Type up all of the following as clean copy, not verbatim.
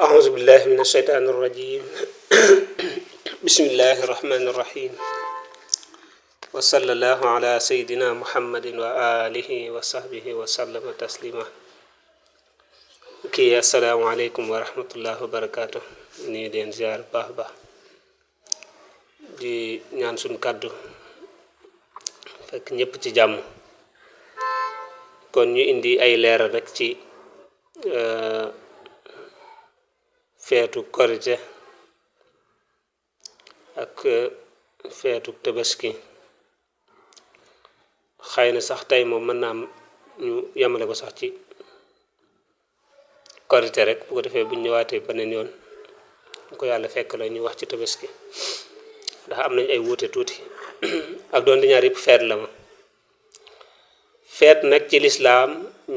أعوذ بالله من الشيطان الرجيم بسم الله الرحمن الرحيم وصلى الله على سيدنا محمد وآله وصحبه وسلم تسليما السلام عليكم ورحمة الله وبركاته ni den ziar baax baax di ñaan suñ kaddu fekk ñepp ci jamm kon ñu indi ay leeral rek ci feetu korite ak feetu tabaski xayna sax tay mom mën na ñu yamale ko sax ci korite rek bu ko defee bu ñëwaatee beneen yoon ko yàlla fekk la ñu wax ci tabaski ndax am nañ ay wuute tuuti ak doon di ñaar yëpp feet la ma feet nag ci lislaam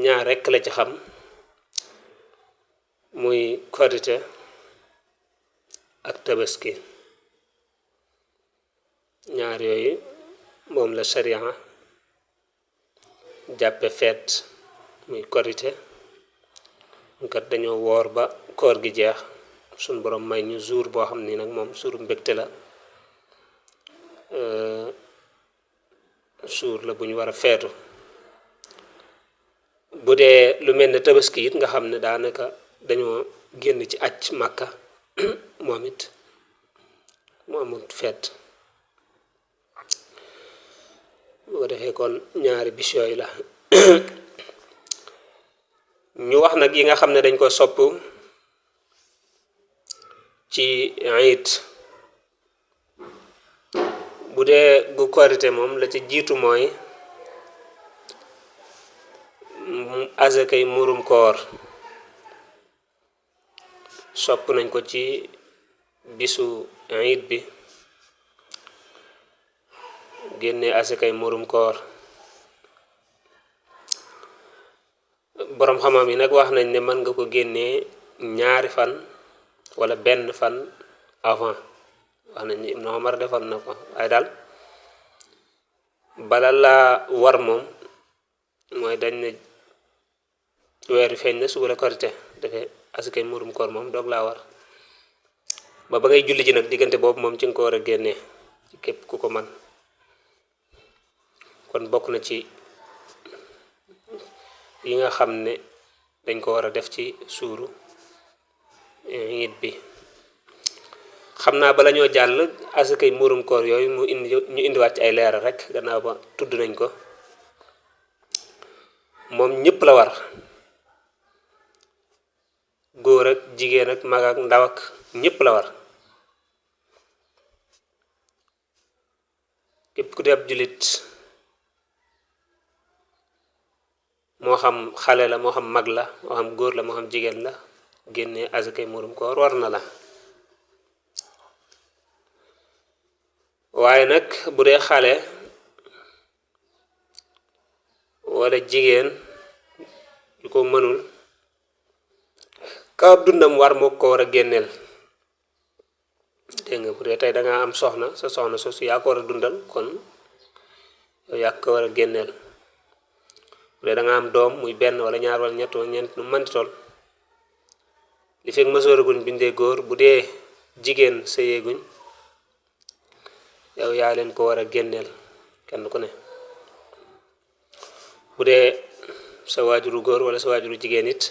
ñaar rek la ci xam muy korite ak tabaski ñaar yooyu moom la sharia jàppe feet muy korite kat dañoo woor ba koor gi jeex sun borom may ñu jour boo xam ni nag moom suuru mbégte la jour la bu ñu war a feetu bu dee lu mel ne tabaski it nga xam ne daanaka dañoo génn ci acc màkka moom it mu amul feet bu ko defee kon ñaari bis yooyu la ñu wax nag yi nga xam ne dañ ko sopp ci iid bu dee gu korite moom la ci jiitu mooy azakay murum koor sopp nañ ko ci bisu iid bi génne azakay murum koor borom xamam yi nag wax nañ ne mën nga ko génnee ñaari fan wala benn fan avant wax nañ ne Ibnu Omar defoon na ko waaye daal bala laa war moom mooy dañ ne weeru feeñ na suba la korite defee asakay murum koor moom doog laa war ba ngay julli ji nag diggante boobu moom ci nga ko war a génnee ci képp ku ko man kon bokk na ci yi nga xam ne dañ ko war a def ci suuru iid bi xam naa bala ñoo jàll asakay murum koor yooyu ñu indiwaat ci ay leeral rek gannaaw ba tudd nañ ko moom ñëpp la war góor ak jigéen ak mag ak ndaw ak ñëpp la war képp ku di ab jullit moo xam xale la moo xam mag la moo xam góor la moo xam jigéen la génne asakay murum koor war na la waaye nag bu dee xale wala jigéen yu ko mënul ka dundam war moo ko war a génneel dégg nga bu dee tey danga am soxna sa soxna soosu yaa ko war a dundal kon yow yaa ko war a génneel bu dee danga am doom muy benn wala ñaar wala ñett wala ñeent nu mën di toll li fekk mësooraguñ bindee góor bu dee jigéen sa yeeguñ yow yaa leen ko war a génneel kenn ku ne bu dee sa waajuru góor wala sa waajuru jigéen it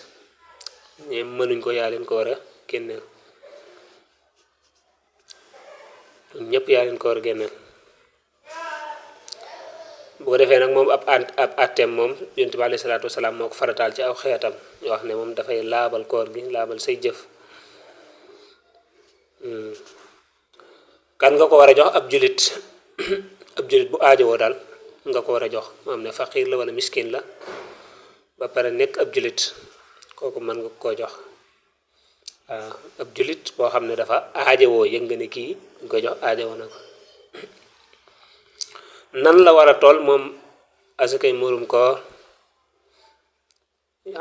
ñoom mënuñ ko yaa leen ko war a génneel ñëpp yaa leen ko war a génneel bu ko defee nag moom ab atteem moom yonent bi alayhi salaatu wasalaam moo ko farataal ci aw xeetam ñu wax ne moom dafay laabal koor gi laabal say jëf kan nga ko war a jox ab julit ab julit bu aajowoo daal nga ko war a jox moo am ne faqiir la wala miskin la ba pare nekk ab julit kooku mën nga koo jox waaw ab julit boo xam ne dafa aajowoo yëg nga ne kii nga ko jox aajowoo na ko nan la war a toll moom asakay murum koor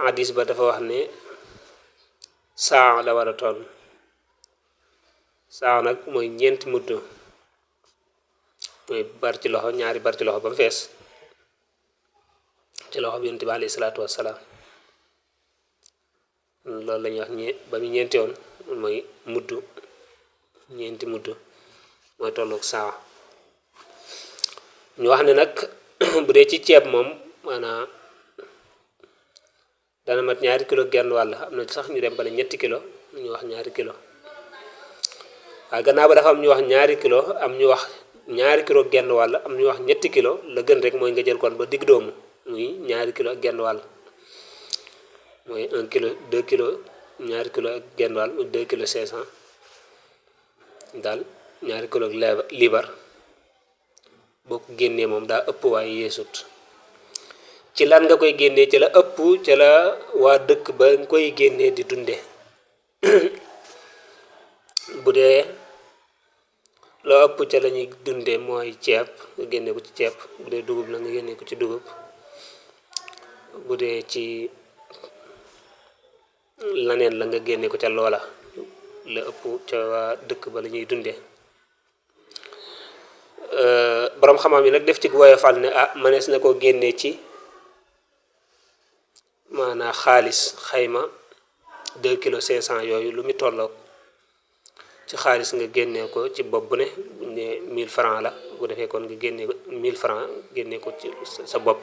hadis ba dafa wax ne saa la war a toll saa nag mooy ñeenti mudd mooy bar ci loxo ñaari bar ci loxo ba mu fees ci loxo bi yonent bi alayhi salaatu wassalaam loolu la ñuy wax ba mu ñeenti yoon mooy mudd, ñeenti mudd mooy tolloog saa. ñu wax ne nag bu dee ci ceeb moom maanaam dana mat 2 kilo genn wàll, am na sax ñu dem ba ne 3 kilo, ñu wax 2 kilo. waaye gannaaw ba dafa am ñu wax 2 kilo, am ñu wax 2 kilo genn wàll, am ñu wax 3 kilo. la gën rek mooy nga jël kon ba digg doomu muy 2 kilo ak genn wàll, mooy 1 kilo 2 kilo 2 kilo ak genn wàll 2 kilo 500 daal 2 kilo ak liibar boo ko génnee moom daa ëpp waaye yeesut. ci lan nga koy génnee ci la ëpp, ci la waa dëkk ba nga koy génnee di dunde bu dee loo ëpp ca la ñuy dunde mooy ceeb nga génne ko ci ceeb, bu dee dugub la nga génne ko ci dugub, bu dee ci laneen la nga génne ko ca loola la ëpp ca waa dëkk ba la ñuy dunde. borom xam-xam yi nag def ci woyofal ne mënees na koo génnee ci maanaam xaalis, xayma 2 kilo 500 yooyu lu mu tolloog ci xaalis nga génnee ko ci bopp bu ne 1000 francs la, bu defee kon nga génnee 1000 francs génnee ko ci sa bopp.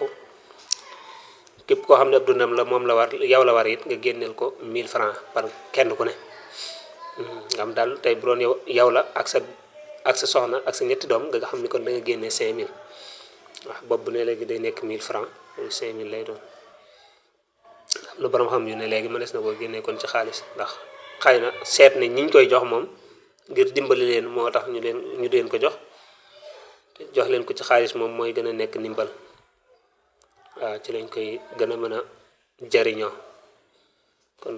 képp koo xam ne ab dundam la moom la war, yow la war it nga génneel ko 1000 francs par kenn ku ne. nga xam daal tey bu doon yow la ak sa soxna ak sa ñetti doom nga xam ni kon da nga génnee 5000, wax bopp bu ne léegi day nekk 1000 francs 5000 lay doon. am na borom xam yu ne léegi mënees na koo génnee kon ci xaalis, ndax xëy na seet ne ñiñ koy jox moom ngir dimbali leen moo tax ñu leen ko jox, te jox leen ko ci xaalis moom mooy gën a nekk ndimbal. waaw ci lañ koy gën a mën a jariñoo. kon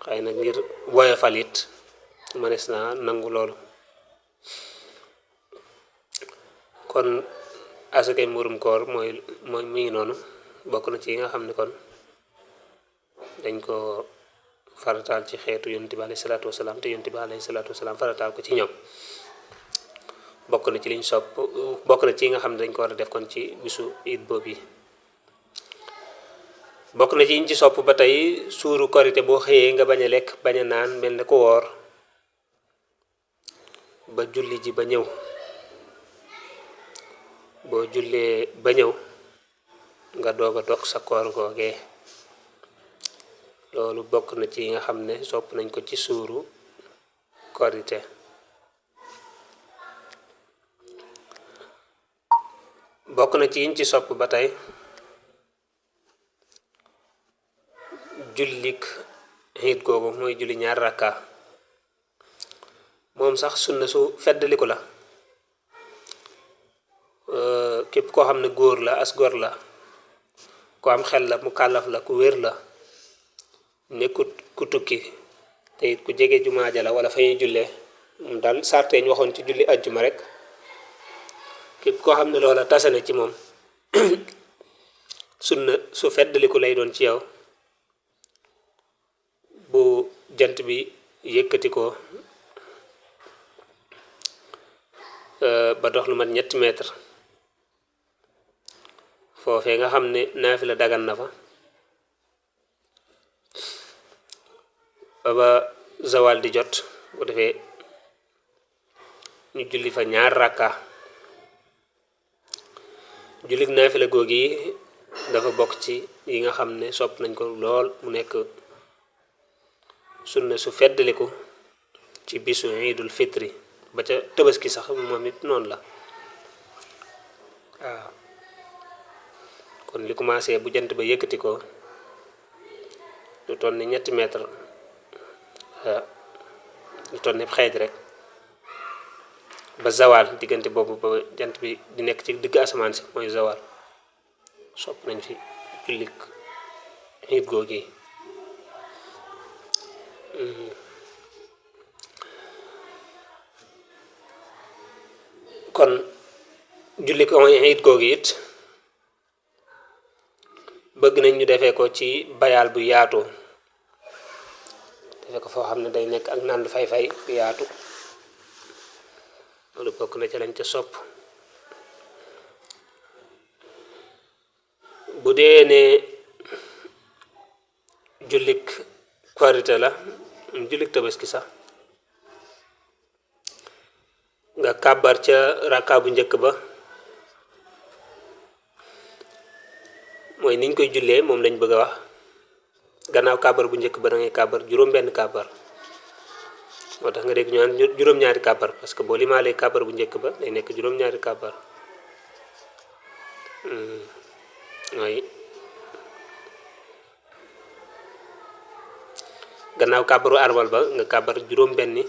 xëy na ngir woyofal it mënees naa nangu loolu. kon asakay mburum koor mooy mi ngi noonu, bokk na ci yi nga xam ne kon dañ ko farataal ci xeetu yonent bi alayhi salaatu wasalaam, te yonent bi alayhi salaatu wasalaam farataal ko ci ñoom. bokk na ci liñ sopp, bokk na ci yi nga xam ne dañ ko war a def kon ci bisu iid boobu yi. bokk na ci yiñ ci sopp ba tey suuru korite boo xëyee nga bañ a lekk bañ a naan, mel ne ko woor ba julli ji ba ñëw. boo jullee ba ñëw nga doog a dog sa koor googee. loolu bokk na ci yi nga xam ne sopp nañ ko ci suuru korite. bokk na ci yiñ ci sopp ba tey jullik xiit googu mooy julli 2 rakka. moom sax sunna su feddaliku la. képp koo xam ne góor la, as góor la, ku am xel la, mu kàllaf la, ku wér la, nekkut ku tukki, te it ku jege jumaa ja la wala fa ñuy jullee, moom daal sarteeñ waxoon ci julli ajjuma rek. képp koo xam ne loola tase na ci moom sunna su feddaliku lay doon ci yow. bu jant bi yëkkati ko ba dox lu mat 3 mètres foofee nga xam ne naafila dagan na fa, ba zawal di jot, bu defee ñu julli fa 2 rakka. jullit naafila googu yi dafa bokk ci yi nga xam ne sopp nañ ko lool, mu nekk sunna su feddaliku ci bisu iidul fitri ba ca tabaski sax moom it noonu la. waaw kon li commencé bu jant ba yëkkati ko lu toll ni 3 mètres, lu toll ni xeej rek, ba zawal, diggante boobu ba jant bi di nekk ci digg asamaan si mooy zawal, sopp nañ fi jullik xiit googi. kon jullik xiit googi it bëgg nañ ñu defee ko ci bayaal bu yaatu, defee ko foo xam ne day nekk ak naan fay bu yaatu. loolu bokk na ci lañ ca sopp. bu dee ne jullik korite la jullik tabaski sax nga kàbbar ca rakka bu njëkk ba mooy niñ koy jullee moom lañ bëgg a wax gannaaw kàbbar bu njëkk ba da ngay kàbbar juróom-benn kàbbar moo tax nga dégg ñu naan juróom-ñaari kàbbar parce que boo limaalee kàbbar bu njëkk ba day nekk juróom-ñaari kàbbar mooy gannaaw kàbbaru armal ba nga kàbbar juróom-benni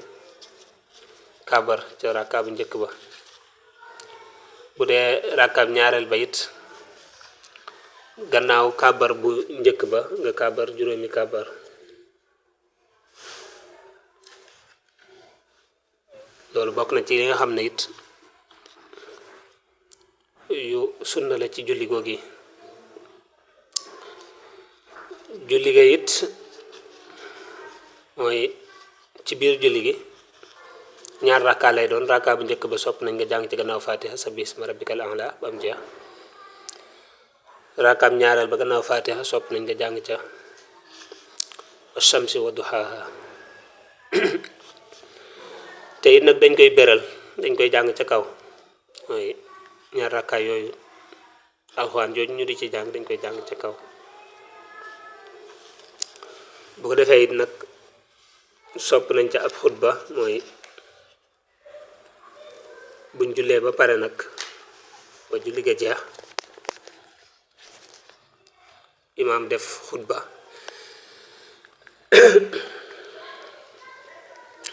kàbbar ca rakka bu njëkk ba bu dee rakkaab ñaareel ba it gannaaw kàbbar bu njëkk ba nga kàbbar juróomi kàbbar loolu bokk na ci li nga xam ne it yu sunna la ci julli googi julli ga it mooy ci biir julli gi ñaar rakka lay doon rakka bu njëkk ba sopp nañ nga jàng ci gannaaw fatiha sabbi isma rabbikal a'la ba am jeex rakkaam ñaareel ba gannaaw fatiha sopp nañ nga jàng ca shamsi wa duhaha te it nag dañ koy beral dañ koy jàng ca kaw mooy ñaar rakkaay yooyu alxuraan jooju ñu di ci jàng dañ koy jàng ca kaw bu ko defee it nag sopp nañ ca ab xutba mooy buñ jullee ba pare nag ba julli ga jeex imaam def xutba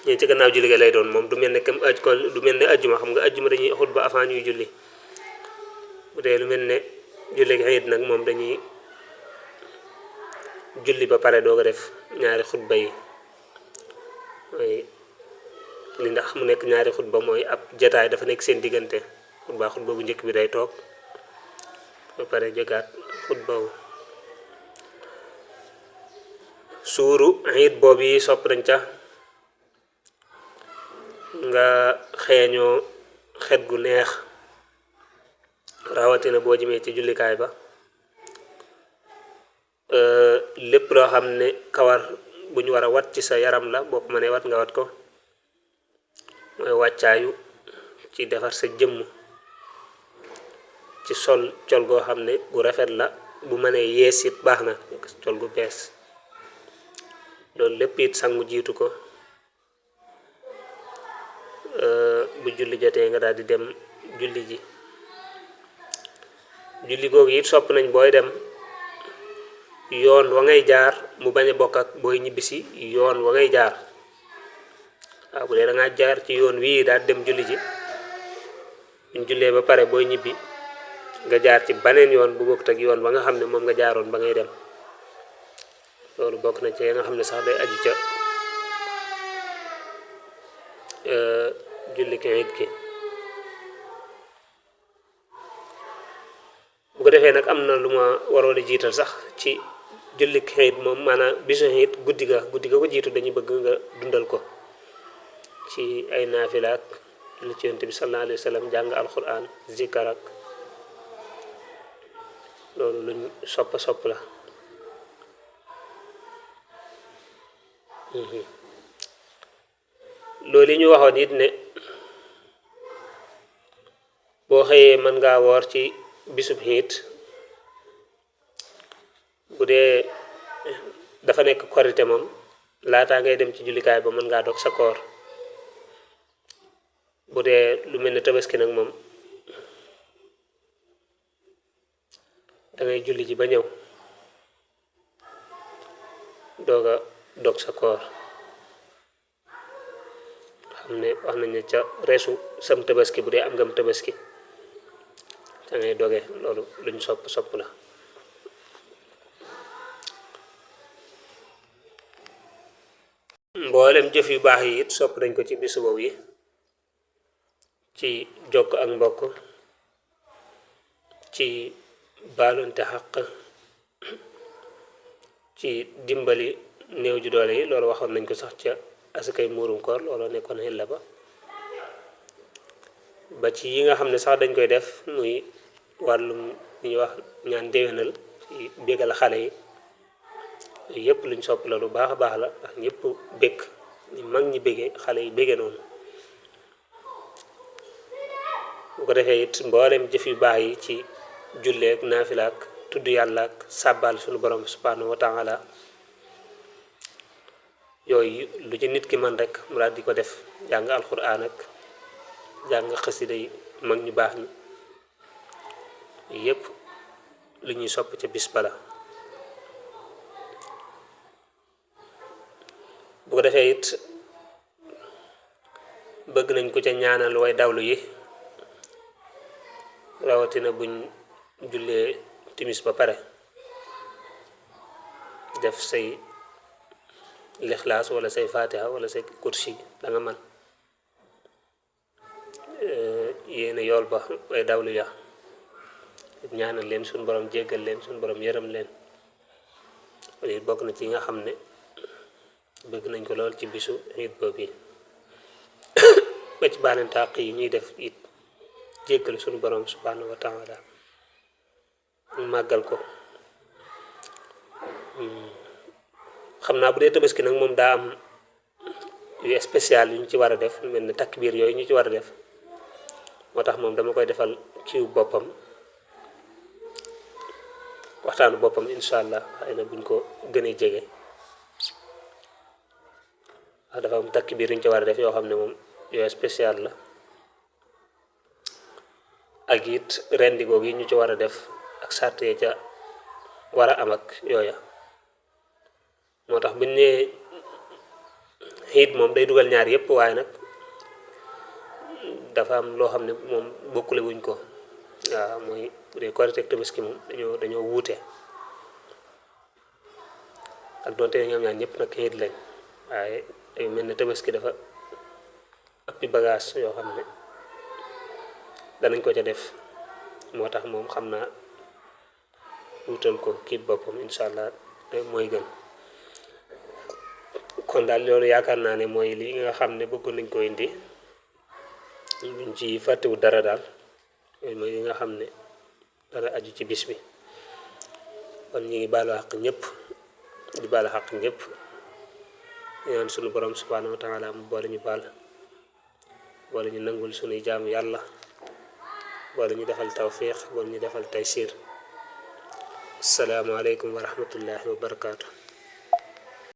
ñeen ci gannaaw julli ga lay doon moom du mel ne kam aj ko du mel ne ajjuma xam nga ajjuma dañuy xutba avant ñuy julli bu dee lu mel ne julli ga it nag moom dañuy julli ba pare doo ko def ñaari xutba yi mooy li ndax mu nekk ñaari xutba mooy ab jataay dafa nekk seen diggante xutba bu njëkk bi day toog ba pare jógaat xutba wu suuru it boobu yi sopp nañ ca nga xeeñoo xet gu neex rawatina boo jëmee ci jullikaay ba lépp loo xam ne kawar bu ñu war a wat ci sa yaram la boo ko mënee wat nga wat ko mooy wàccaayu ci defar sa jëmm ci sol col goo xam ne gu rafet la bu mënee yees it baax na col gu bees loolu lépp it sangu jiitu ko bu julli jotee nga daal di dem julli ji julli googu it sopp nañ booy dem yoon wa ngay jaar mu bañ a bokk ak booy ñibbisi yoon wa ngay jaar waaw bu dee da ngaa jaar ci yoon wii daal dem julli ji buñ jullee ba pare booy ñibbi nga jaar ci baneen yoon bu bokkut ak yoon ba nga xam ne moom nga jaaroon ba ngay dem loolu bokk na ci nga xam ne sax day aju ca julli ki it ki bu ko defee nag am na lu ma waroon a jiital sax ci julli ki it moom maanaam bisu it guddi ga ko jiitu dañuy bëgg nga dundal ko ci ay naafilaak julli ci yonent bi sallallahu alayhi wa sallam jàng alquran zikar ak loolu luñ sopp la loolu yi ñu waxoon it ne boo xëyee mën ngaa woor ci bisub xiit bu dee dafa nekk korite moom laataa ngay dem ci jullikaay ba mën ngaa dog sa koor bu dee lu mel ne tabaski nag moom dangay julli ji ba ñëw dooga dog sa koor xam ne wax nañ ne ca reesu sam tabaski bu dee am ngam tabaski da ngay doge loolu luñ sopp la mboolem jëf yu baax yi it sopp nañ ko ci bisu boobu yi ci jokk ak mbokk ci baalonte xaq ci dimbali néew ju doole yi loolu waxoon nañ ko sax ca asakay muurum koor looloo nekkoon xel la ba ci yi nga xam ne sax dañ koy def muy wàllum li ñuy wax ñaan déwénal ci bégal xale yi yépp luñ sopp la lu baax a baax la ndax ñëpp bëgg ñi mag ñi bëggee xale yi bëggee noonu bu ko defee it mboolem jëf yu baax yi ci julleek naafilaak tudd yàlla ak sàbbaal suñu borom subhanahu wa taala yooyu lu ci nit ki man rek mu daal di ko def jàng alquran ak jàng xasida yi mag ñu baax ñi yépp lu ñuy sopp ca bis bala bu ko defee it bëgg nañ ko ca ñaanal way dawlu yi rawatina buñ jullee timis ba pare def say lixlaas wala say fatiha wala say kursi da nga man yéena yool ba way dawlu ya ñaanal leen suñu borom jéggal leen suñu borom yërëm leen lii bokk na ci nga xam ne bëgg nañ ko lool ci bisu iid boobu yi ba ci baaleen tàq yi ñuy def it jéggal suñu borom subhanahu wa taala màggal ko xam naa bu dee tabaski nag moom daa am yu spécial yu ñu ci war a def lu mel ne takbiir yooyu ñu ci war a def moo tax moom dama koy defal kiiw boppam waxtaanu boppam incha allah xëy na buñ ko gënee jege wax dafa am takbiir yu ñu ci war a def yoo xam ne moom yooyu spécial la ak it rendi googu yi ñu ci war a def ak sart ya ca war a am ak yooya moo tax buñ nee xiit moom day dugal ñaar yépp waaye nag dafa am loo xam ne moom bokkule wuñ ko waaw mooy bu dee Korite ak Tabaski moom dañoo wuute ak doonte ñoom ñaar ñëpp nag xiit lañ waaye day mel ne Tabaski dafa ëppi bagage yoo xam ne danañ ko ca def moo tax moom xam naa wutal ko kiit boppam incha allah mooy gën kon daal loolu yaakaar naa ne mooy lii nga xam ne bëggoon nañ ko indi luñ ci fàttewu dara daal yooyu mooy li nga xam ne dara aju ci bis bi kon ñu ngi baalu àq ñëpp di baalu àq ñëpp ñaan sunu borom subhanahu wa taala mu boole ñu baal boole ñu nangul sunuy jaamu yàlla boole ñu defal tawfiq boole ñu defal taysir asalaamaaleykum wa rahmatullahi wa barakaatu